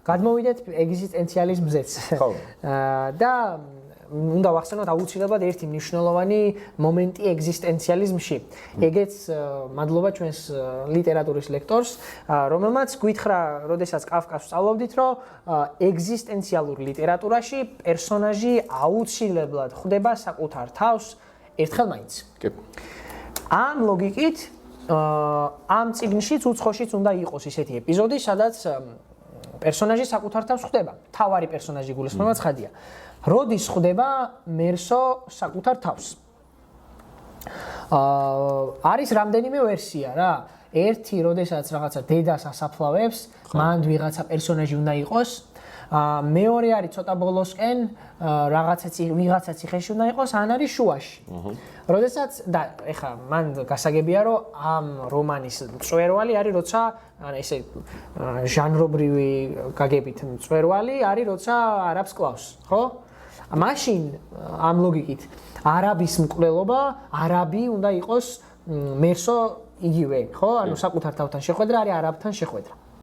გადმოვიდეთ ეგზისტენციალიზმზეც. და უნდა ვახსენოთ აუცილებლად ერთი მნიშვნელოვანი მომენტი ეგზისტენციალიზმში. ეგეც მადლობა ჩვენს ლიტერატურის ლექტორს, რომელმაც გითხრა, როდესაც კაფკას ვსწავლობდით, რომ ეგზისტენციალურ ლიტერატურაში პერსონაჟი აუცილებლად ხვდება საკუთარ თავს ერთხელ მაინც. კი. ამ ლოგიკით ამ წიგნშიც უცხოშიც უნდა იყოს ისეთი ეპიზოდი, სადაც პერსონაჟი საკუთარ თავს ხვდება. თავარი პერსონაჟი გულისხმობა ცხადია. როდის ხვდება მერსო საკუთარ თავს? არის რამდენიმე ვერსია რა. ერთი, როდესაც რაღაცა დედას ასაფლავებს, მანდ ვიღაცა პერსონაჟი უნდა იყოს. მეორე არის ცოტა ბოლოსკენ, ვიღაცა ციხეში უნდა იყოს, ან არის შუაში. როდესაც და ეხა მან გასაგებია, რომ ამ რომანის მწვერვალი არის, როცა ესე ჟანრობრივი გაგებით მწვერვალი არის, როცა არაბს კლავს, ხო? მაშინ ამ ლოგიკით არაბის მკვლელობა, არაბი უნდა იყოს მერსო იგივე, ხო? ანუ საკუთარ თავთან შეხვედრა არის არაბთან შეხვედრა.